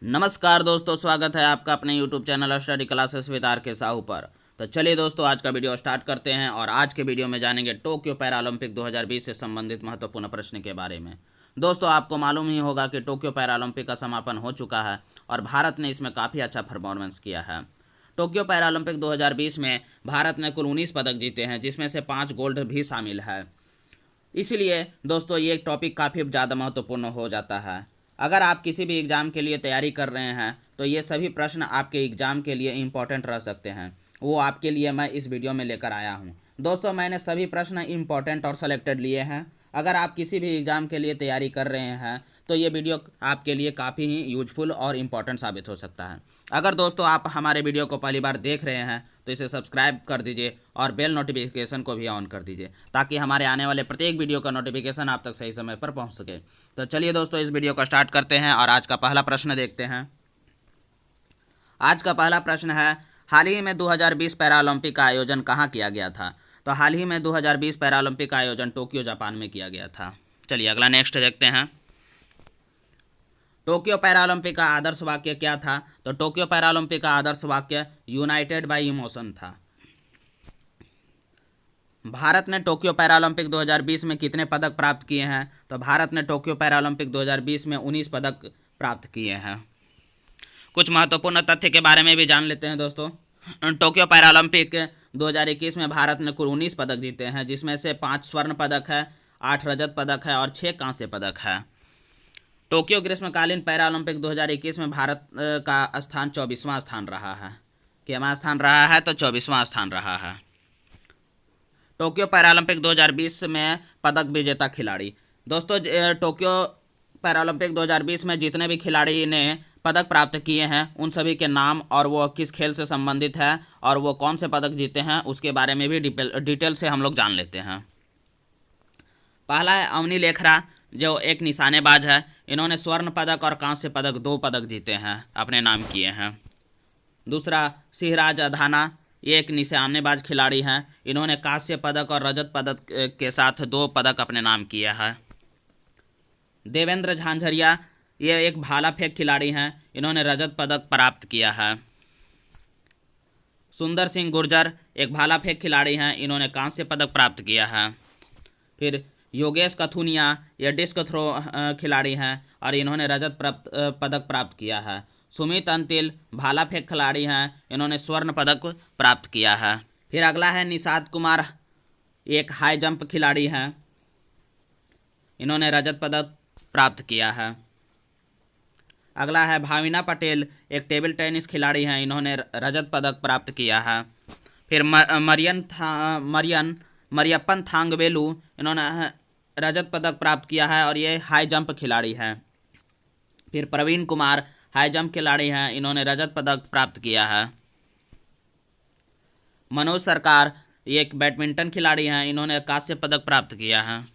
नमस्कार दोस्तों, स्वागत है आपका अपने YouTube channel study classes with R K Sahu पर। तो चलिए दोस्तों, आज का वीडियो स्टार्ट करते हैं और आज के वीडियो में जानेंगे टोक्यो पैरालंपिक 2020 से संबंधित महत्वपूर्ण प्रश्न के बारे में। दोस्तों, आपको मालूम ही होगा कि टोक्यो पैरालंपिक का समापन हो चुका है और भारत ने इसमें काफ़ी अच्छा परफॉर्मेंस किया है। टोक्यो पैरालंपिक 2020 में भारत ने कुल 19 पदक जीते हैं, जिसमें से 5 गोल्ड भी शामिल है। इसलिए दोस्तों, ये टॉपिक काफ़ी ज़्यादा महत्वपूर्ण हो जाता है। अगर आप किसी भी एग्ज़ाम के लिए तैयारी कर रहे हैं तो ये सभी प्रश्न आपके एग्ज़ाम के लिए इम्पॉर्टेंट रह सकते हैं। वो आपके लिए मैं इस वीडियो में लेकर आया हूँ। दोस्तों, मैंने सभी प्रश्न इम्पॉर्टेंट और सेलेक्टेड लिए हैं। अगर आप किसी भी एग्ज़ाम के लिए तैयारी कर रहे हैं तो ये वीडियो आपके लिए काफ़ी ही यूजफुल और इम्पॉर्टेंट साबित हो सकता है। अगर दोस्तों आप हमारे वीडियो को पहली बार देख रहे हैं तो इसे सब्सक्राइब कर दीजिए और बेल नोटिफिकेशन को भी ऑन कर दीजिए, ताकि हमारे आने वाले प्रत्येक वीडियो का नोटिफिकेशन आप तक सही समय पर पहुंच सके। तो चलिए दोस्तों, इस वीडियो को स्टार्ट करते हैं और आज का पहला प्रश्न देखते हैं। आज का पहला प्रश्न है, हाल ही में 2020 पैरालंपिक का आयोजन कहाँ किया गया था? तो हाल ही में 2020 पैरालंपिक का आयोजन टोक्यो जापान में किया गया था। चलिए अगला नेक्स्ट देखते हैं। टोक्यो पैरालंपिक का आदर्श वाक्य क्या था? तो टोक्यो पैरालंपिक का आदर्श वाक्य यूनाइटेड बाय इमोशन था। भारत ने टोक्यो पैरालंपिक 2020 में कितने पदक प्राप्त किए हैं? तो भारत ने टोक्यो पैरालंपिक 2020 में 19 पदक प्राप्त किए हैं। कुछ महत्वपूर्ण तथ्य के बारे में भी जान लेते हैं दोस्तों। टोक्यो पैरालंपिक 2021 में भारत ने कुल 19 पदक जीते हैं, जिसमें से 5 स्वर्ण पदक है, 8 रजत पदक है और 6 कांस्य पदक है। टोक्यो ग्रीष्मकालीन पैरालंपिक 2021 में भारत का स्थान 24वां स्थान रहा है। कितना स्थान रहा है? तो 24वां स्थान रहा है। टोक्यो पैरालंपिक 2020 में पदक विजेता खिलाड़ी। दोस्तों, टोक्यो पैरालंपिक 2020 में जितने भी खिलाड़ी ने पदक प्राप्त किए हैं उन सभी के नाम और वो किस खेल से संबंधित है और वो कौन से पदक जीते हैं उसके बारे में भी डिटेल से हम लोग जान लेते हैं। पहला है अवनी लेखरा, जो एक निशानेबाज है। इन्होंने स्वर्ण पदक और कांस्य पदक 2 पदक जीते हैं, अपने नाम किए हैं। दूसरा सिहराज अधाना, ये एक निशानेबाज खिलाड़ी हैं। इन्होंने कांस्य पदक और रजत पदक के साथ 2 पदक अपने नाम किया है। देवेंद्र झांझरिया, ये एक भाला फेंक खिलाड़ी हैं। इन्होंने रजत पदक प्राप्त किया है। सुंदर सिंह गुर्जर, एक भाला फेंक खिलाड़ी हैं। इन्होंने कांस्य पदक प्राप्त किया है। फिर योगेश कथुनिया, ये डिस्क थ्रो खिलाड़ी हैं और इन्होंने रजत पदक प्राप्त किया है। सुमित अंतिल, भाला फेंक खिलाड़ी हैं। इन्होंने स्वर्ण पदक प्राप्त किया है। फिर अगला है निषाद कुमार, एक हाई जंप खिलाड़ी हैं। इन्होंने रजत पदक प्राप्त किया है। अगला है भाविना पटेल, एक टेबल टेनिस खिलाड़ी हैं। इन्होंने रजत पदक प्राप्त किया है। फिर मरियप्पन थांगवेलु, इन्होंने रजत पदक प्राप्त किया है और ये हाई जंप खिलाड़ी हैं। फिर प्रवीण कुमार, हाई जंप खिलाड़ी हैं। इन्होंने रजत पदक प्राप्त किया है। मनोज सरकार, ये एक बैडमिंटन खिलाड़ी हैं। इन्होंने कांस्य पदक प्राप्त किया है।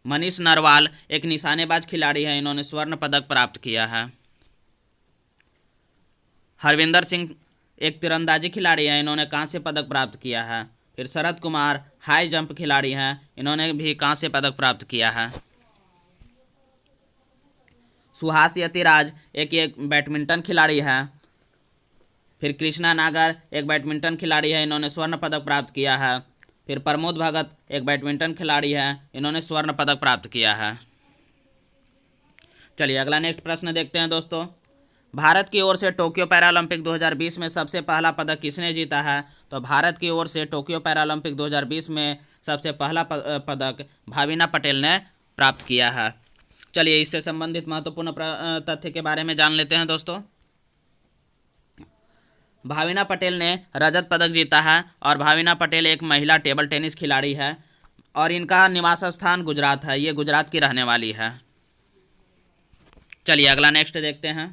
मनीष नरवाल, एक निशानेबाज खिलाड़ी हैं। इन्होंने स्वर्ण पदक प्राप्त किया है। हरविंदर सिंह, एक तीरंदाजी खिलाड़ी हैं। इन्होंने कांस्य पदक प्राप्त किया है। फिर शरद कुमार, हाई जंप खिलाड़ी हैं। इन्होंने भी कांस्य पदक प्राप्त किया है। सुहास यतिराज, एक बैडमिंटन खिलाड़ी है। फिर कृष्णा नागर, एक बैडमिंटन खिलाड़ी है। इन्होंने स्वर्ण पदक प्राप्त किया है। फिर प्रमोद भगत, एक बैडमिंटन खिलाड़ी है। इन्होंने स्वर्ण पदक प्राप्त किया है। चलिए अगला नेक्स्ट प्रश्न देखते हैं दोस्तों। भारत की ओर से टोक्यो पैरालंपिक 2020 में सबसे पहला पदक किसने जीता है? तो भारत की ओर से टोक्यो पैरालंपिक 2020 में सबसे पहला पदक भाविना पटेल ने प्राप्त किया है। चलिए इससे संबंधित महत्वपूर्ण तथ्य के बारे में जान लेते हैं दोस्तों। भाविना पटेल ने रजत पदक जीता है और भाविना पटेल एक महिला टेबल टेनिस खिलाड़ी है और इनका निवास स्थान गुजरात है। ये गुजरात की रहने वाली है। चलिए अगला नेक्स्ट देखते हैं।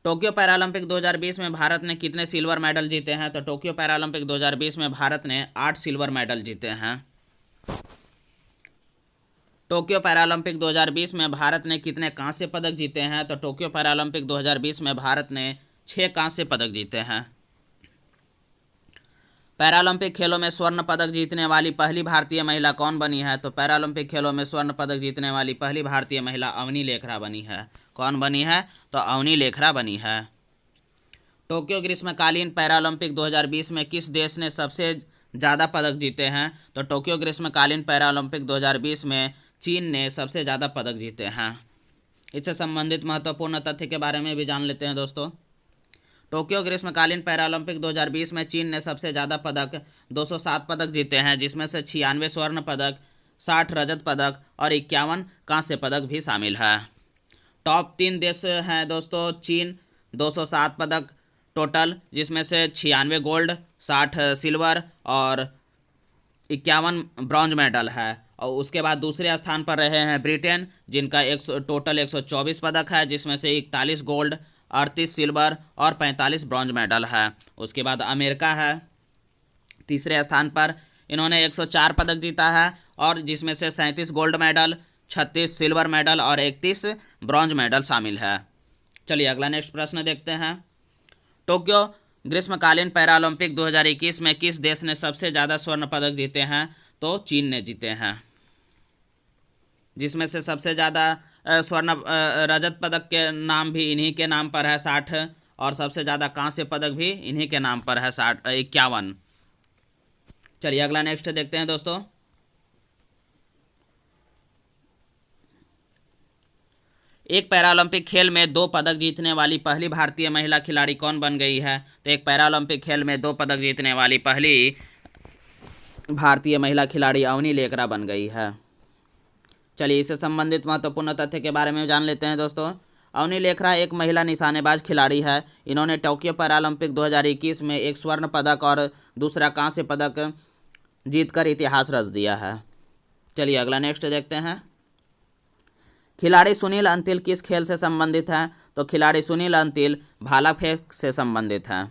टोक्यो पैरालंपिक 2020 में भारत ने कितने सिल्वर मेडल जीते हैं? तो टोक्यो पैरालंपिक 2020 में भारत ने 8 सिल्वर मेडल जीते हैं। टोक्यो पैरालंपिक 2020 में भारत ने कितने कांस्य पदक जीते हैं? तो टोक्यो पैरालंपिक 2020 में भारत ने 6 कांस्य पदक जीते हैं। पैरालंपिक खेलों में स्वर्ण पदक जीतने वाली पहली भारतीय महिला कौन बनी है? तो पैरालंपिक खेलों में स्वर्ण पदक जीतने वाली पहली भारतीय महिला अवनी लेखरा बनी है। कौन बनी है? तो अवनी लेखरा बनी है। टोक्यो ग्रीष्मकालीन पैरालंपिक 2020 में किस देश ने सबसे ज़्यादा पदक जीते हैं? तो टोक्यो ग्रीष्मकालीन पैरालंपिक 2020 में चीन ने सबसे ज़्यादा पदक जीते हैं। इससे संबंधित महत्वपूर्ण तथ्य के बारे में भी जान लेते हैं दोस्तों। टोक्यो ग्रीष्मकालीन पैरालंपिक 2020 में चीन ने सबसे ज़्यादा पदक 207 पदक जीते हैं, जिसमें से 96 स्वर्ण पदक, 60 रजत पदक और 51 कांस्य पदक भी शामिल है। टॉप 3 देश हैं दोस्तों। चीन 207 पदक टोटल, जिसमें से 96 गोल्ड, 60 सिल्वर और 51 ब्रॉन्ज मेडल है। और उसके बाद दूसरे स्थान पर रहे हैं ब्रिटेन, जिनका टोटल 124 पदक है, जिसमें से 41 गोल्ड, 38 सिल्वर और 45 ब्रॉन्ज मेडल है। उसके बाद अमेरिका है तीसरे स्थान पर, इन्होंने 104 पदक जीता है और जिसमें से 37 गोल्ड मेडल, 36 सिल्वर मेडल और 31 ब्रॉन्ज मेडल शामिल है। चलिए अगला नेक्स्ट प्रश्न देखते हैं। टोक्यो ग्रीष्मकालीन पैरालंपिक 2021 में किस देश ने सबसे ज़्यादा स्वर्ण पदक जीते हैं? तो चीन ने जीते हैं, जिसमें से सबसे ज़्यादा स्वर्ण रजत पदक के नाम भी इन्हीं के नाम पर है 60, और सबसे ज़्यादा कांस्य पदक भी इन्हीं के नाम पर है 51। चलिए अगला नेक्स्ट देखते हैं दोस्तों। एक पैरालंपिक खेल में 2 पदक जीतने वाली पहली भारतीय महिला खिलाड़ी कौन बन गई है? तो एक पैरालंपिक खेल में 2 पदक जीतने वाली पहली भारतीय महिला खिलाड़ी अवनी लेखरा बन गई है। चलिए इससे संबंधित महत्वपूर्ण तथ्य के बारे में जान लेते हैं दोस्तों। अवनी लेखरा एक महिला निशानेबाज खिलाड़ी है। इन्होंने टोक्यो पैरालंपिक 2021 में एक स्वर्ण पदक और दूसरा कांस्य पदक जीतकर इतिहास रच दिया है। चलिए अगला नेक्स्ट देखते हैं। खिलाड़ी सुनील अंतिल किस खेल से संबंधित हैं? तो खिलाड़ी सुनील अंतिल भाला फेंक से संबंधित हैं।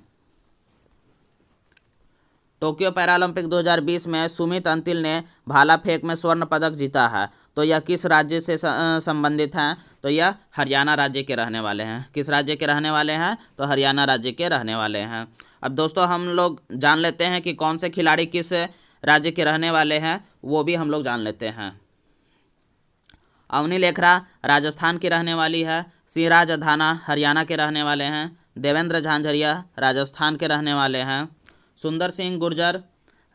टोक्यो पैरालंपिक 2020 में सुमित अंतिल ने भाला फेंक में स्वर्ण पदक जीता है। तो यह किस राज्य से संबंधित हैं? तो यह हरियाणा राज्य के रहने वाले हैं। किस राज्य के रहने वाले हैं? तो हरियाणा राज्य के रहने वाले हैं। अब दोस्तों हम लोग जान लेते हैं कि कौन से खिलाड़ी किस राज्य के रहने वाले हैं, वो भी हम लोग जान लेते हैं। अवनी लेखरा राजस्थान की रहने वाली है। सिंहराज अधाना हरियाणा के रहने वाले हैं। देवेंद्र झांझरिया राजस्थान के रहने वाले हैं। सुंदर सिंह गुर्जर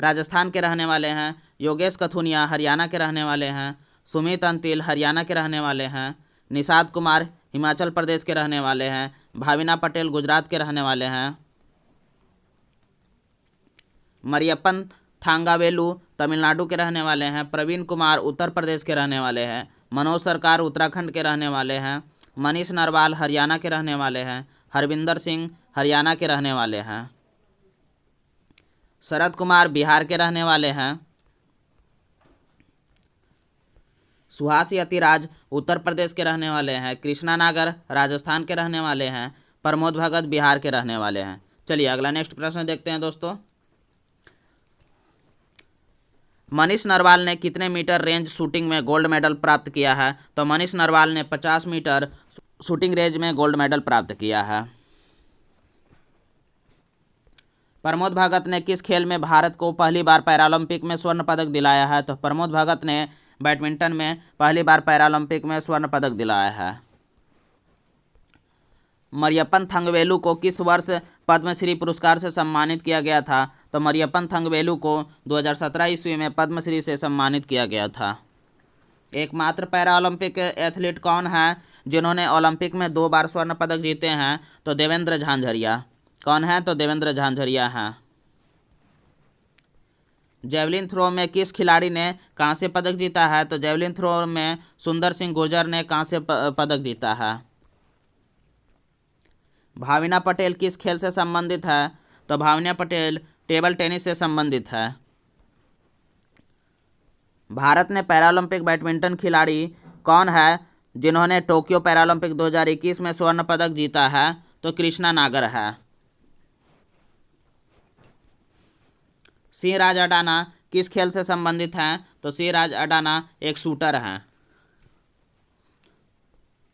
राजस्थान के रहने वाले हैं। योगेश कथुनिया हरियाणा के रहने वाले हैं। सुमित अंतिल हरियाणा के रहने वाले हैं। निषाद कुमार हिमाचल प्रदेश के रहने वाले हैं। भाविना पटेल गुजरात के रहने वाले हैं। मरियप्पन थांगावेलु तमिलनाडु के रहने वाले हैं। प्रवीण कुमार उत्तर प्रदेश के रहने वाले हैं। मनोज सरकार उत्तराखंड के रहने वाले हैं। मनीष नरवाल हरियाणा के रहने वाले हैं। हरविंदर सिंह हरियाणा के रहने वाले हैं। शरद कुमार बिहार के रहने वाले हैं। सुहास यतिराज उत्तर प्रदेश के रहने वाले हैं। कृष्णा नागर राजस्थान के रहने वाले हैं। प्रमोद भगत बिहार के रहने वाले हैं। चलिए अगला नेक्स्ट प्रश्न देखते हैं दोस्तों। मनीष नरवाल ने कितने मीटर रेंज शूटिंग में गोल्ड मेडल प्राप्त किया है? तो मनीष नरवाल ने 50 मीटर शूटिंग रेंज में गोल्ड मेडल प्राप्त किया है। प्रमोद भगत ने किस खेल में भारत को पहली बार पैरालंपिक में स्वर्ण पदक दिलाया है? तो प्रमोद भगत ने बैडमिंटन में पहली बार पैरालंपिक में स्वर्ण पदक दिलाया है। मरियप्पन थंगवेलु को किस वर्ष पद्मश्री पुरस्कार से सम्मानित किया गया था? तो मरियप्पन थंगवेलु को 2017 ईस्वी में पद्मश्री से सम्मानित किया गया था। एकमात्र पैरालंपिक एथलीट कौन है जिन्होंने ओलंपिक में 2 बार स्वर्ण पदक जीते हैं? तो देवेंद्र झांझरिया। कौन है? तो देवेंद्र झांझरिया हैं। जेवलिन थ्रो में किस खिलाड़ी ने कांस्य पदक जीता है? तो जेवलिन थ्रो में सुंदर सिंह गुर्जर ने कांस्य पदक जीता है। भाविना पटेल किस खेल से संबंधित है? तो भाविना पटेल टेबल टेनिस से संबंधित है। भारत ने पैरालंपिक बैडमिंटन खिलाड़ी कौन है जिन्होंने टोक्यो पैरालंपिक 2021 में स्वर्ण पदक जीता है? तो कृष्णा नागर है। सिंहराज अडाना किस खेल से संबंधित हैं? तो सिंहराज अडाना एक शूटर हैं।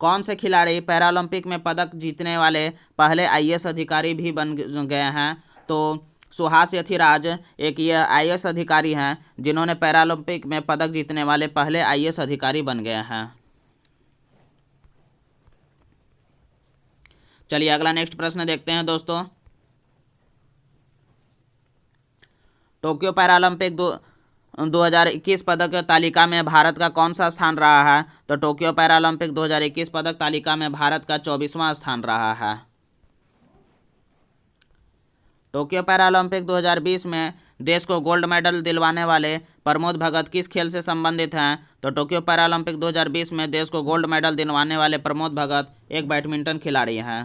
कौन से खिलाड़ी पैरालंपिक में पदक जीतने वाले पहले आईएएस अधिकारी भी बन गए हैं? तो सुहास यथिराज एक ये आईएएस अधिकारी हैं जिन्होंने पैरालंपिक में पदक जीतने वाले पहले आईएएस अधिकारी बन गए हैं। चलिए अगला नेक्स्ट प्रश्न देखते हैं दोस्तों। टोक्यो पैरालंपिक 2021 पदक तालिका में भारत का कौन सा स्थान रहा है? तो टोक्यो पैरालंपिक 2021 पदक तालिका में भारत का 24वां स्थान रहा है। टोक्यो पैरालंपिक 2020 में देश को गोल्ड मेडल दिलवाने वाले प्रमोद भगत किस खेल से संबंधित हैं? तो टोक्यो पैरालंपिक 2020 में देश को गोल्ड मेडल दिलवाने वाले प्रमोद भगत एक बैडमिंटन खिलाड़ी हैं।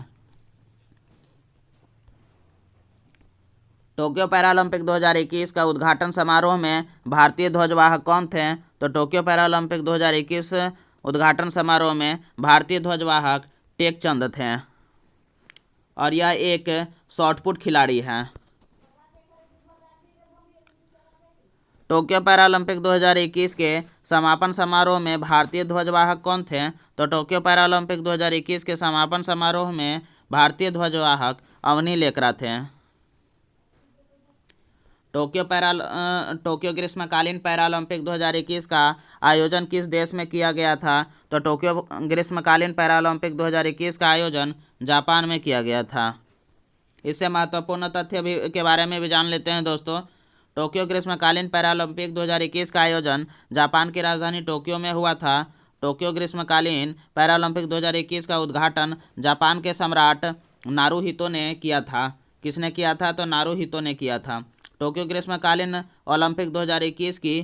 टोक्यो पैरालंपिक 2021 का उद्घाटन समारोह में भारतीय ध्वजवाहक कौन थे? तो टोक्यो पैरालंपिक 2021 उद्घाटन समारोह में भारतीय ध्वजवाहक टेकचंद थे और यह एक शॉटपुट खिलाड़ी हैं। टोक्यो पैरालंपिक 2021 के समापन समारोह में भारतीय ध्वजवाहक कौन थे? तो टोक्यो पैरालंपिक 2021 के समापन समारोह में भारतीय ध्वजवाहक अवनी लेकरा थे। टोक्यो ग्रीष्मकालीन पैरालंपिक 2021 का आयोजन किस देश में किया गया था? तो टोक्यो ग्रीष्मकालीन पैरालंपिक 2021 का आयोजन जापान में किया गया था। इससे महत्वपूर्ण तथ्य भी के बारे में भी जान लेते हैं दोस्तों। टोक्यो ग्रीष्मकालीन पैरालंपिक 2021 का आयोजन जापान की राजधानी टोक्यो में हुआ था। टोक्यो ग्रीष्मकालीन पैरालंपिक 2021 का उद्घाटन जापान के सम्राट नारुहितो ने किया था। किसने किया था? तो नारुहितो ने किया था। टोक्यो ग्रीष्मकालीन ओलंपिक 2021 की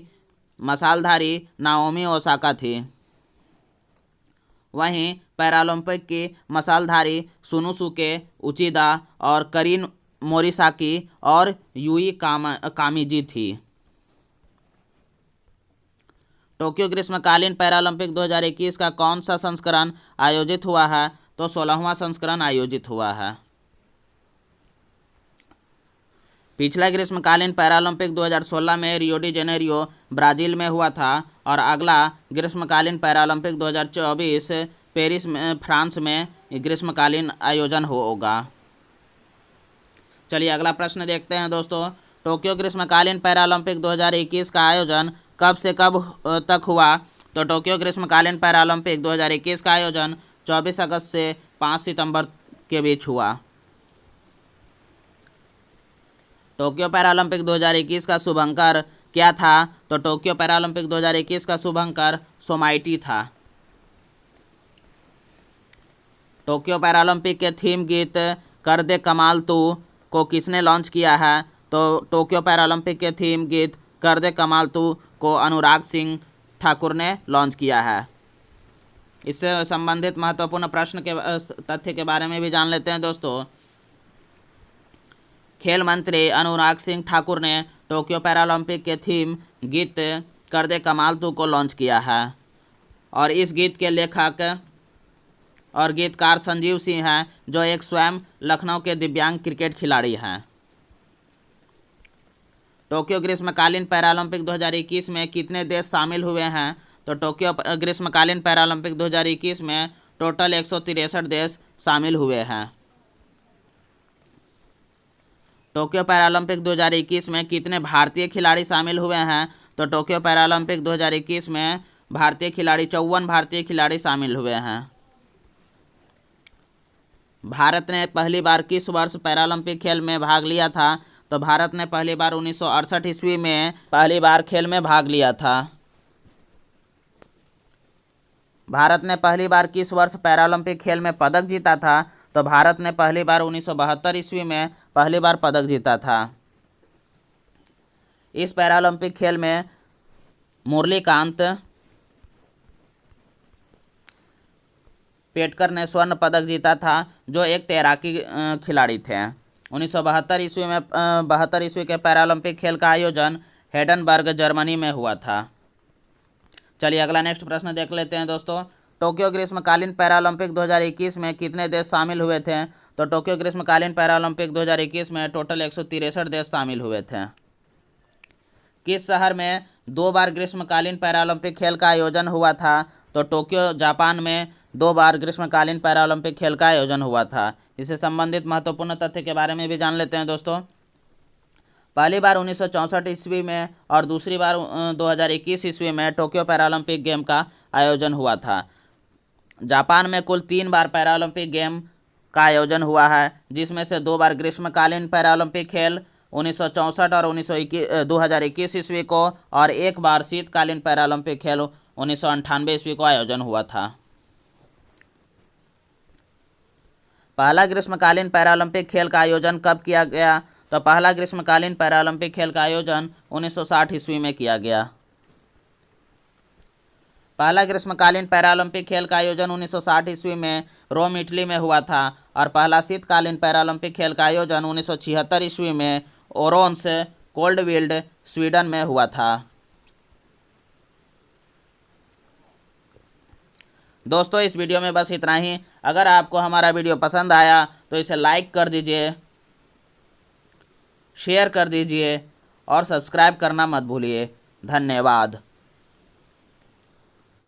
मसालधारी नाओमी ओसाका थी। वहीं पैरालंपिक की मसालधारी सुनोसुके उचिदा और करीन मोरिसाकी और यूई कामिजी थी। टोक्यो ग्रीष्मकालीन पैरालंपिक 2021 का कौन सा संस्करण आयोजित हुआ है? तो 16वां संस्करण आयोजित हुआ है। पिछला ग्रीष्मकालीन पैरालंपिक 2016 में रियो डी जेनेरियो ब्राज़ील में हुआ था और अगला ग्रीष्मकालीन पैरालंपिक 2024 पेरिस में फ्रांस में ग्रीष्मकालीन आयोजन होगा। चलिए अगला प्रश्न देखते हैं दोस्तों। टोक्यो ग्रीष्मकालीन पैरालंपिक 2021 का आयोजन कब से कब तक हुआ? तो टोक्यो ग्रीष्मकालीन पैरालंपिक 2021 का आयोजन 24 अगस्त से 5 सितंबर के बीच हुआ। टोक्यो पैरालंपिक 2021 का शुभंकर क्या था? तो टोक्यो पैरालंपिक 2021 का शुभंकर सोमाइटी था। टोक्यो पैरालंपिक के थीम गीत कर दे कमाल तू को किसने लॉन्च किया है? तो टोक्यो पैरालंपिक के थीम गीत कर दे कमाल तू को अनुराग सिंह ठाकुर ने लॉन्च किया है। इससे संबंधित महत्वपूर्ण प्रश्न के तथ्य के बारे में भी जान लेते हैं दोस्तों। खेल मंत्री अनुराग सिंह ठाकुर ने टोक्यो पैरालंपिक के थीम गीत कर दे कमाल तू को लॉन्च किया है और इस गीत के लेखक और गीतकार संजीव सिंह हैं जो एक स्वयं लखनऊ के दिव्यांग क्रिकेट खिलाड़ी हैं। टोक्यो ग्रीष्मकालीन पैरालंपिक 2021 में कितने देश शामिल हुए हैं? तो टोक्यो ग्रीष्मकालीन पैरालंपिक 2021 में टोटल 163 देश शामिल हुए हैं। टोक्यो पैरालंपिक 2021 में कितने भारतीय खिलाड़ी शामिल हुए हैं? तो टोक्यो पैरालंपिक 2021 में भारतीय खिलाड़ी 54 भारतीय खिलाड़ी शामिल हुए हैं। भारत ने पहली बार किस वर्ष पैरालंपिक खेल में भाग लिया था? तो भारत ने पहली बार 1968 ईस्वी में पहली बार खेल में भाग लिया था। भारत ने पहली बार किस वर्ष पैरालंपिक खेल में पदक जीता था? तो भारत ने पहली बार 1972 ईस्वी में पहली बार पदक जीता था। इस पैरालंपिक खेल में मुरलीकांत पेटकर ने स्वर्ण पदक जीता था जो एक तैराकी खिलाड़ी थे। 1972 ईस्वी में 72 ईस्वी के पैरालंपिक खेल का आयोजन हेडनबर्ग जर्मनी में हुआ था। चलिए अगला नेक्स्ट प्रश्न देख लेते हैं दोस्तों। टोक्यो ग्रीष्मकालीन पैरालंपिक 2021 में कितने देश शामिल हुए थे? तो टोक्यो ग्रीष्मकालीन पैरालंपिक 2021 में टोटल 163 देश शामिल हुए थे। किस शहर में 2 बार ग्रीष्मकालीन पैरालंपिक खेल का आयोजन हुआ था? तो टोक्यो जापान में 2 बार ग्रीष्मकालीन पैरालंपिक खेल का आयोजन हुआ था। इससे संबंधित महत्वपूर्ण तथ्य के बारे में भी जान लेते हैं दोस्तों। पहली बार 1964 ईस्वी में और दूसरी बार 2021 ईस्वी में टोक्यो पैरालंपिक गेम का आयोजन हुआ था। जापान में कुल 3 बार पैरालंपिक गेम का आयोजन हुआ है, जिसमें से 2 बार ग्रीष्मकालीन पैरालंपिक खेल 1964 और 2021 ईस्वी को और 1 बार शीतकालीन पैरालंपिक खेल 1998 ईस्वी को आयोजन हुआ था। पहला ग्रीष्मकालीन पैरालंपिक खेल का आयोजन कब किया गया? तो पहला ग्रीष्मकालीन पैरालंपिक खेल का आयोजन 1960 ईस्वी में किया गया। पहला ग्रीष्मकालीन पैरालंपिक खेल का आयोजन 1960 ईस्वी में रोम इटली में हुआ था और पहला शीतकालीन पैरालंपिक खेल का आयोजन 1976 ईस्वी में ओरोन्स कोल्डविल्ड स्वीडन में हुआ था। दोस्तों, इस वीडियो में बस इतना ही। अगर आपको हमारा वीडियो पसंद आया तो इसे लाइक कर दीजिए, शेयर कर दीजिए और सब्सक्राइब करना मत भूलिए। धन्यवाद।